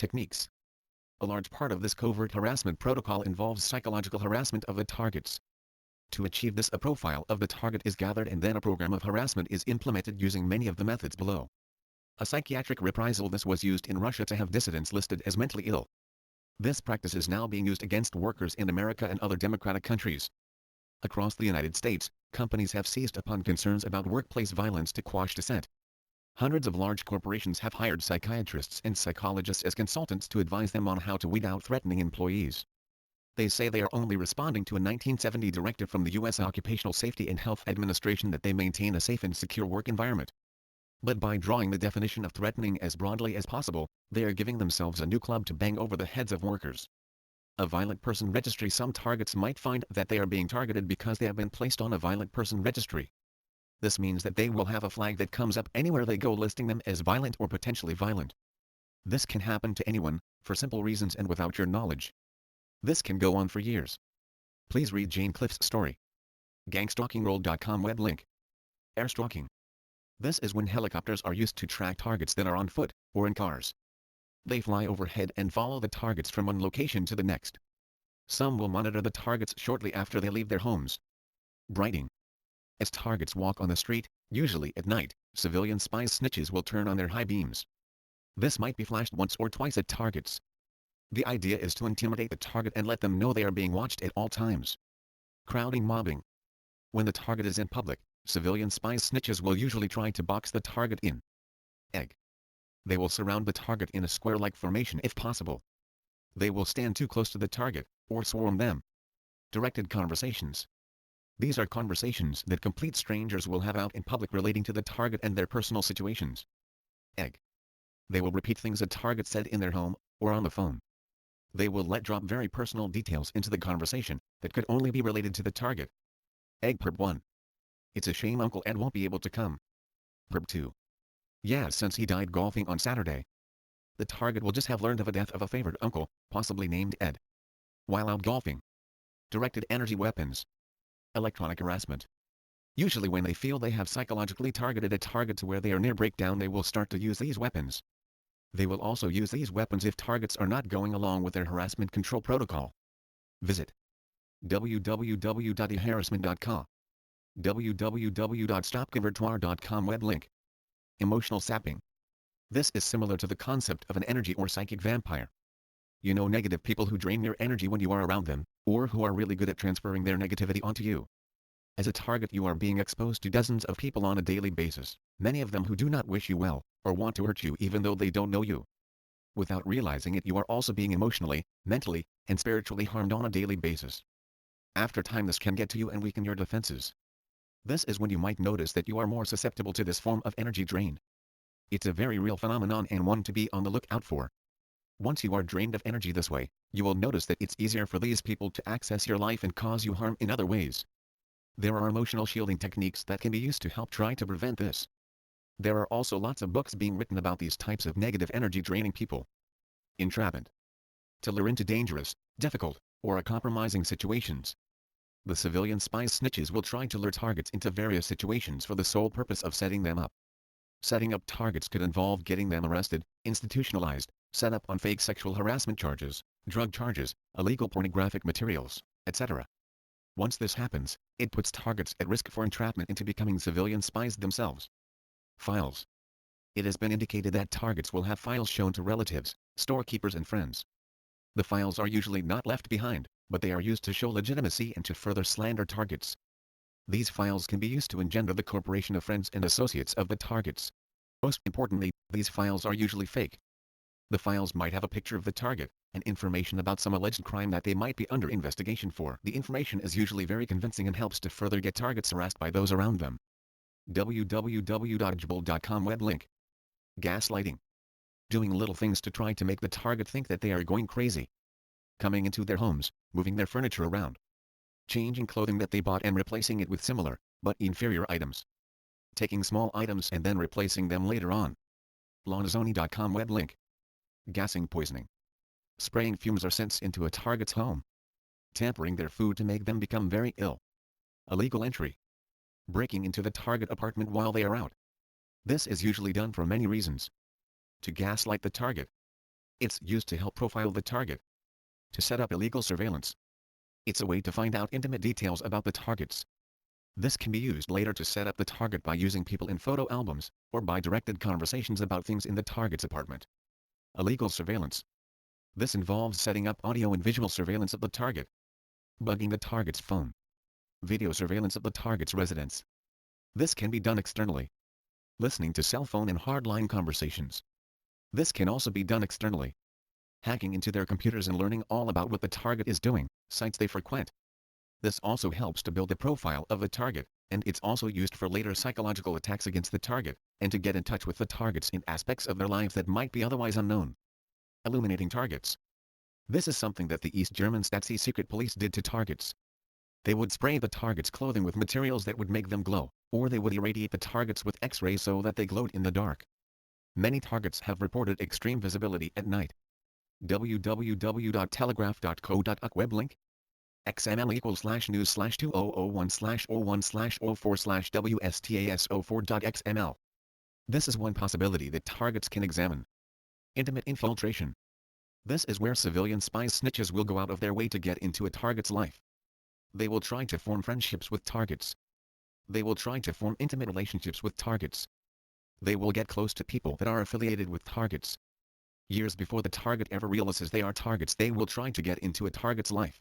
techniques. A large part of this covert harassment protocol involves psychological harassment of the targets. To achieve this, a profile of the target is gathered and then a program of harassment is implemented using many of the methods below. A psychiatric reprisal. This was used in Russia to have dissidents listed as mentally ill. This practice is now being used against workers in America and other democratic countries. Across the United States, companies have seized upon concerns about workplace violence to quash dissent. Hundreds of large corporations have hired psychiatrists and psychologists as consultants to advise them on how to weed out threatening employees. They say they are only responding to a 1970 directive from the U.S. Occupational Safety and Health Administration that they maintain a safe and secure work environment. But by drawing the definition of threatening as broadly as possible, they are giving themselves a new club to bang over the heads of workers. A violent person registry. Some targets might find that they are being targeted because they have been placed on a violent person registry. This means that they will have a flag that comes up anywhere they go listing them as violent or potentially violent. This can happen to anyone, for simple reasons and without your knowledge. This can go on for years. Please read Jane Cliff's story. GangStalkingRoll.com web link. Air stalking. This is when helicopters are used to track targets that are on foot, or in cars. They fly overhead and follow the targets from one location to the next. Some will monitor the targets shortly after they leave their homes. Brighting. As targets walk on the street, usually at night, civilian spies snitches will turn on their high beams. This might be flashed once or twice at targets. The idea is to intimidate the target and let them know they are being watched at all times. Crowding. Mobbing. When the target is in public, civilian spies snitches will usually try to box the target in. Egg. They will surround the target in a square-like formation if possible. They will stand too close to the target, or swarm them. Directed conversations. These are conversations that complete strangers will have out in public relating to the target and their personal situations. Egg. They will repeat things a target said in their home, or on the phone. They will let drop very personal details into the conversation, that could only be related to the target. Egg. Perp 1. It's a shame Uncle Ed won't be able to come. Perp 2. Yeah, since he died golfing on Saturday. The target will just have learned of a death of a favorite uncle, possibly named Ed, while out golfing. Directed energy weapons. Electronic harassment. Usually when they feel they have psychologically targeted a target to where they are near breakdown, they will start to use these weapons. They will also use these weapons if targets are not going along with their harassment control protocol. Visit www.eharassment.com. www.stopconvertoire.com web link. Emotional sapping. This is similar to the concept of an energy or psychic vampire. You know negative people who drain your energy when you are around them, or who are really good at transferring their negativity onto you. As a target, you are being exposed to dozens of people on a daily basis, many of them who do not wish you well, or want to hurt you even though they don't know you. Without realizing it, you are also being emotionally, mentally, and spiritually harmed on a daily basis. After time, this can get to you and weaken your defenses. This is when you might notice that you are more susceptible to this form of energy drain. It's a very real phenomenon and one to be on the lookout for. Once you are drained of energy this way, you will notice that it's easier for these people to access your life and cause you harm in other ways. There are emotional shielding techniques that can be used to help try to prevent this. There are also lots of books being written about these types of negative energy draining people. Entrapment. To lure into dangerous, difficult, or compromising situations. The civilian spies snitches will try to lure targets into various situations for the sole purpose of setting them up. Setting up targets could involve getting them arrested, institutionalized, set up on fake sexual harassment charges, drug charges, illegal pornographic materials, etc. Once this happens, it puts targets at risk for entrapment into becoming civilian spies themselves. Files. It has been indicated that targets will have files shown to relatives, storekeepers and friends. The files are usually not left behind, but they are used to show legitimacy and to further slander targets. These files can be used to engender the corporation of friends and associates of the targets. Most importantly, these files are usually fake. The files might have a picture of the target, and information about some alleged crime that they might be under investigation for. The information is usually very convincing and helps to further get targets harassed by those around them. www.jbull.com web link. Gaslighting. Doing little things to try to make the target think that they are going crazy. Coming into their homes, moving their furniture around. Changing clothing that they bought and replacing it with similar, but inferior items. Taking small items and then replacing them later on. Lawnzoni.com web link. Gassing. Poisoning. Spraying fumes or scents into a target's home. Tampering their food to make them become very ill. Illegal entry. Breaking into the target apartment while they are out. This is usually done for many reasons. To gaslight the target. It's used to help profile the target. To set up illegal surveillance. It's a way to find out intimate details about the targets. This can be used later to set up the target by using people in photo albums, or by directed conversations about things in the target's apartment. Illegal surveillance. This involves setting up audio and visual surveillance of the target. Bugging the target's phone. Video surveillance of the target's residence. This can be done externally. Listening to cell phone and hardline conversations. This can also be done externally. Hacking into their computers and learning all about what the target is doing, sites they frequent. This also helps to build a profile of the target, and it's also used for later psychological attacks against the target, and to get in touch with the targets in aspects of their lives that might be otherwise unknown. Illuminating targets. This is something that the East German Stasi secret police did to targets. They would spray the target's clothing with materials that would make them glow, or they would irradiate the targets with X-rays so that they glowed in the dark. Many targets have reported extreme visibility at night. www.telegraph.co.uk web link. xml=news/2001/01/04/wstas04.xml. This is one possibility that targets can examine. Intimate infiltration. This is where civilian spies snitches will go out of their way to get into a target's life. They will try to form friendships with targets. They will try to form intimate relationships with targets. They will get close to people that are affiliated with targets. Years before the target ever realizes they are targets, they will try to get into a target's life.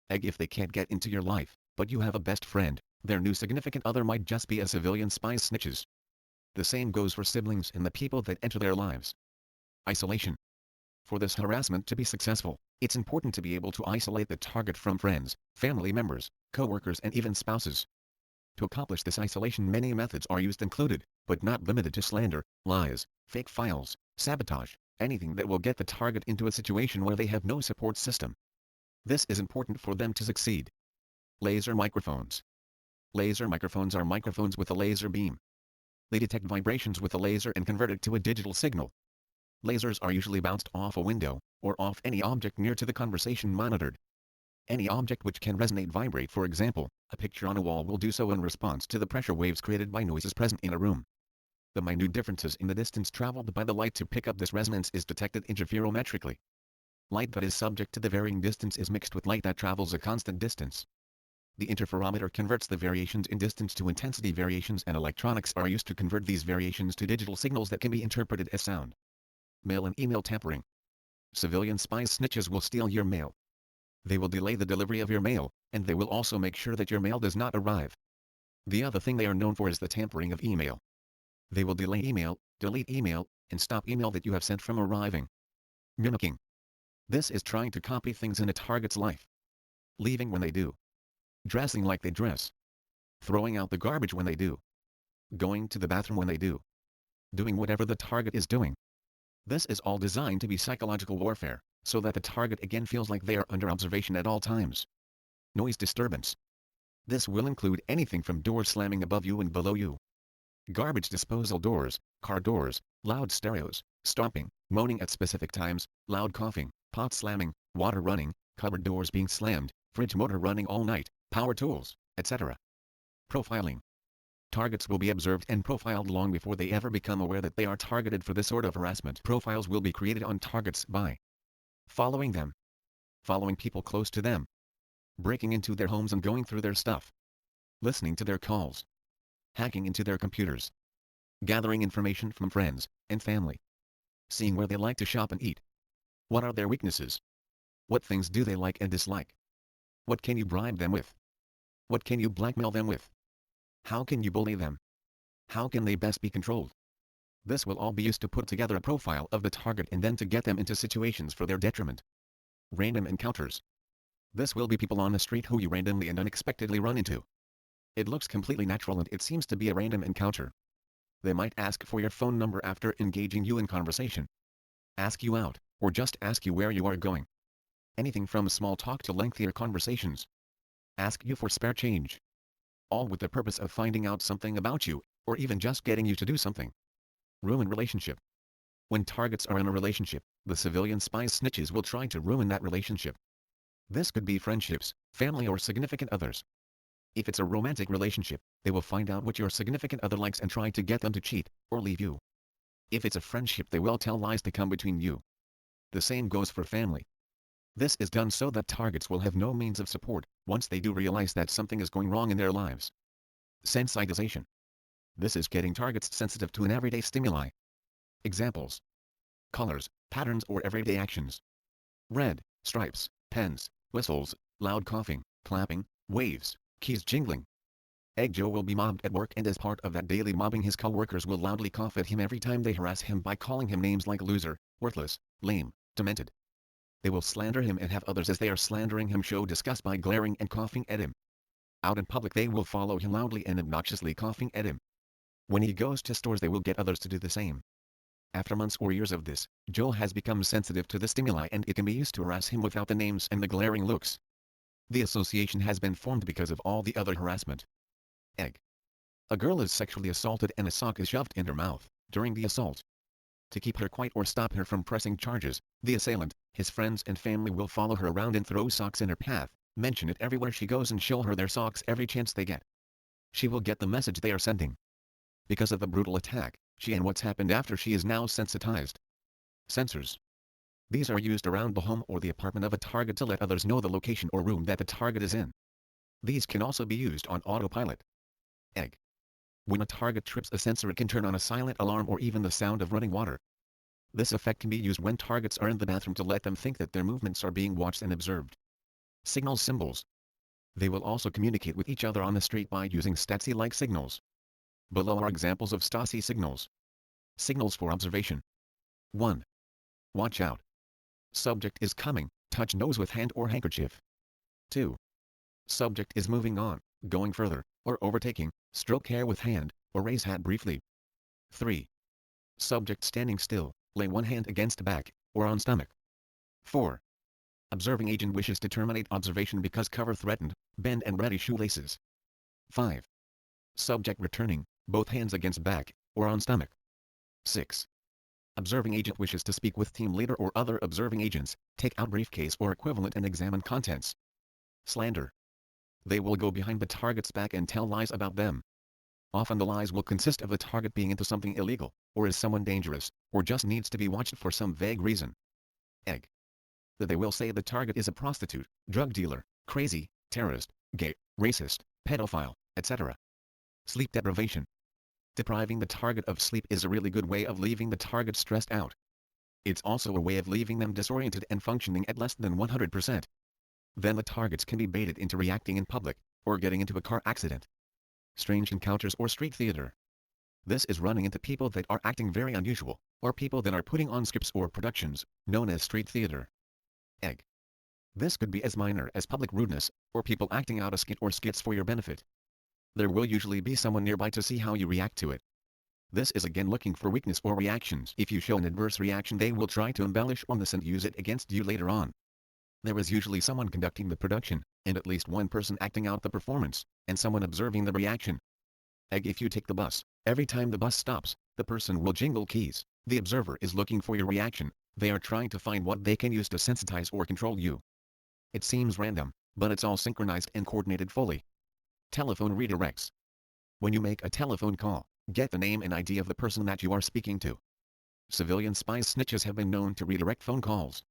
If they can't get into your life, but you have a best friend, their new significant other might just be a civilian spy's snitches. The same goes for siblings and the people that enter their lives. Isolation. For this harassment to be successful, it's important to be able to isolate the target from friends, family members, co-workers and even spouses. To accomplish this isolation, many methods are used, included, but not limited to slander, lies, fake files, sabotage, anything that will get the target into a situation where they have no support system. This is important for them to succeed. Laser microphones. Laser microphones are microphones with a laser beam. They detect vibrations with a laser and convert it to a digital signal. Lasers are usually bounced off a window, or off any object near to the conversation monitored. Any object which can resonate vibrate, for example, a picture on a wall, will do so in response to the pressure waves created by noises present in a room. The minute differences in the distance traveled by the light to pick up this resonance is detected interferometrically. Light that is subject to the varying distance is mixed with light that travels a constant distance. The interferometer converts the variations in distance to intensity variations, and electronics are used to convert these variations to digital signals that can be interpreted as sound. Mail and email tampering. Civilian spies snitches will steal your mail. They will delay the delivery of your mail, and they will also make sure that your mail does not arrive. The other thing they are known for is the tampering of email. They will delay email, delete email, and stop email that you have sent from arriving. Mimicking. This is trying to copy things in a target's life. Leaving when they do. Dressing like they dress. Throwing out the garbage when they do. Going to the bathroom when they do. Doing whatever the target is doing. This is all designed to be psychological warfare, so that the target again feels like they are under observation at all times. Noise disturbance. This will include anything from doors slamming above you and below you. Garbage disposal doors, car doors, loud stereos, stomping, moaning at specific times, loud coughing, pot slamming, water running, cupboard doors being slammed, fridge motor running all night, power tools, etc. Profiling. Targets will be observed and profiled long before they ever become aware that they are targeted for this sort of harassment. Profiles will be created on targets by following them, following people close to them, breaking into their homes and going through their stuff, listening to their calls, hacking into their computers, gathering information from friends and family, seeing where they like to shop and eat. What are their weaknesses? What things do they like and dislike? What can you bribe them with? What can you blackmail them with? How can you bully them? How can they best be controlled? This will all be used to put together a profile of the target and then to get them into situations for their detriment. Random encounters. This will be people on the street who you randomly and unexpectedly run into. It looks completely natural and it seems to be a random encounter. They might ask for your phone number after engaging you in conversation. Ask you out, or just ask you where you are going. Anything from small talk to lengthier conversations. Ask you for spare change. All with the purpose of finding out something about you, or even just getting you to do something. Ruin relationship. When targets are in a relationship, the civilian spies snitches will try to ruin that relationship. This could be friendships, family or significant others. If it's a romantic relationship, they will find out what your significant other likes and try to get them to cheat, or leave you. If it's a friendship, they will tell lies to come between you. The same goes for family. This is done so that targets will have no means of support, once they do realize that something is going wrong in their lives. Sensitization. This is getting targets sensitive to an everyday stimuli. Examples: colors, patterns or everyday actions. Red, stripes, pens, whistles, loud coughing, clapping, waves, keys jingling. Egg Joe will be mobbed at work, and as part of that daily mobbing his co-workers will loudly cough at him every time they harass him by calling him names like loser, worthless, lame, demented. They will slander him and have others as they are slandering him show disgust by glaring and coughing at him. Out in public they will follow him loudly and obnoxiously coughing at him. When he goes to stores they will get others to do the same. After months or years of this, Joe has become sensitive to the stimuli and it can be used to harass him without the names and the glaring looks. The association has been formed because of all the other harassment. Egg. A girl is sexually assaulted and a sock is shoved in her mouth during the assault. To keep her quiet or stop her from pressing charges, the assailant, his friends and family will follow her around and throw socks in her path, mention it everywhere she goes and show her their socks every chance they get. She will get the message they are sending. Because of the brutal attack, she and what's happened after she is now sensitized. Sensors. These are used around the home or the apartment of a target to let others know the location or room that the target is in. These can also be used on autopilot. Egg. When a target trips a sensor it can turn on a silent alarm or even the sound of running water. This effect can be used when targets are in the bathroom to let them think that their movements are being watched and observed. Signal symbols. They will also communicate with each other on the street by using Stasi-like signals. Below are examples of Stasi signals. Signals for observation. 1. Watch out. Subject is coming, touch nose with hand or handkerchief. 2. Subject is moving on, going further, or overtaking, stroke hair with hand, or raise hat briefly. 3. Subject standing still, lay one hand against back, or on stomach. 4. Observing agent wishes to terminate observation because cover threatened, bend and ready shoelaces. 5. Subject returning, both hands against back, or on stomach. 6. Observing agent wishes to speak with team leader or other observing agents, take out briefcase or equivalent and examine contents. Slander. They will go behind the target's back and tell lies about them. Often the lies will consist of the target being into something illegal, or is someone dangerous, or just needs to be watched for some vague reason. Egg. That they will say the target is a prostitute, drug dealer, crazy, terrorist, gay, racist, pedophile, etc. Sleep deprivation. Depriving the target of sleep is a really good way of leaving the target stressed out. It's also a way of leaving them disoriented and functioning at less than 100%. Then the targets can be baited into reacting in public, or getting into a car accident. Strange encounters or street theater. This is running into people that are acting very unusual, or people that are putting on scripts or productions, known as street theater. Egg. This could be as minor as public rudeness, or people acting out a skit or skits for your benefit. There will usually be someone nearby to see how you react to it. This is again looking for weakness or reactions. If you show an adverse reaction they will try to embellish on this and use it against you later on. There is usually someone conducting the production, and at least one person acting out the performance, and someone observing the reaction. Egg. If you take the bus, every time the bus stops, the person will jingle keys. The observer is looking for your reaction. They are trying to find what they can use to sensitize or control you. It seems random, but it's all synchronized and coordinated fully. Telephone redirects. When you make a telephone call, get the name and ID of the person that you are speaking to. Civilian spies snitches have been known to redirect phone calls.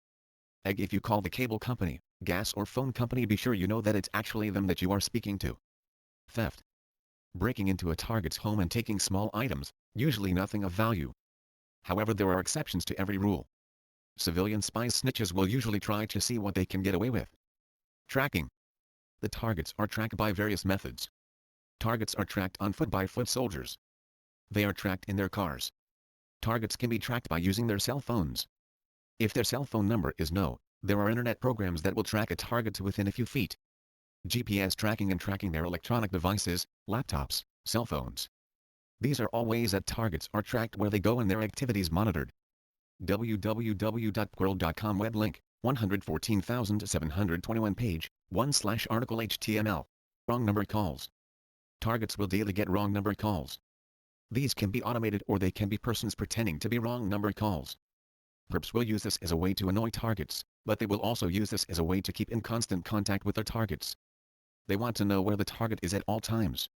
Egg. If you call the cable company, gas or phone company be sure you know that it's actually them that you are speaking to. Theft. Breaking into a target's home and taking small items, usually nothing of value. However, there are exceptions to every rule. Civilian spies snitches will usually try to see what they can get away with. Tracking. The targets are tracked by various methods. Targets are tracked on foot by foot soldiers. They are tracked in their cars. Targets can be tracked by using their cell phones. If their cell phone number is no, there are internet programs that will track a target to within a few feet. GPS tracking and tracking their electronic devices, laptops, cell phones. These are all ways that targets are tracked where they go and their activities monitored. www.quirl.com web link, 114,721 page, 1/article HTML. Wrong number calls. Targets will daily get wrong number calls. These can be automated or they can be persons pretending to be wrong number calls. Perps will use this as a way to annoy targets, but they will also use this as a way to keep in constant contact with their targets. They want to know where the target is at all times.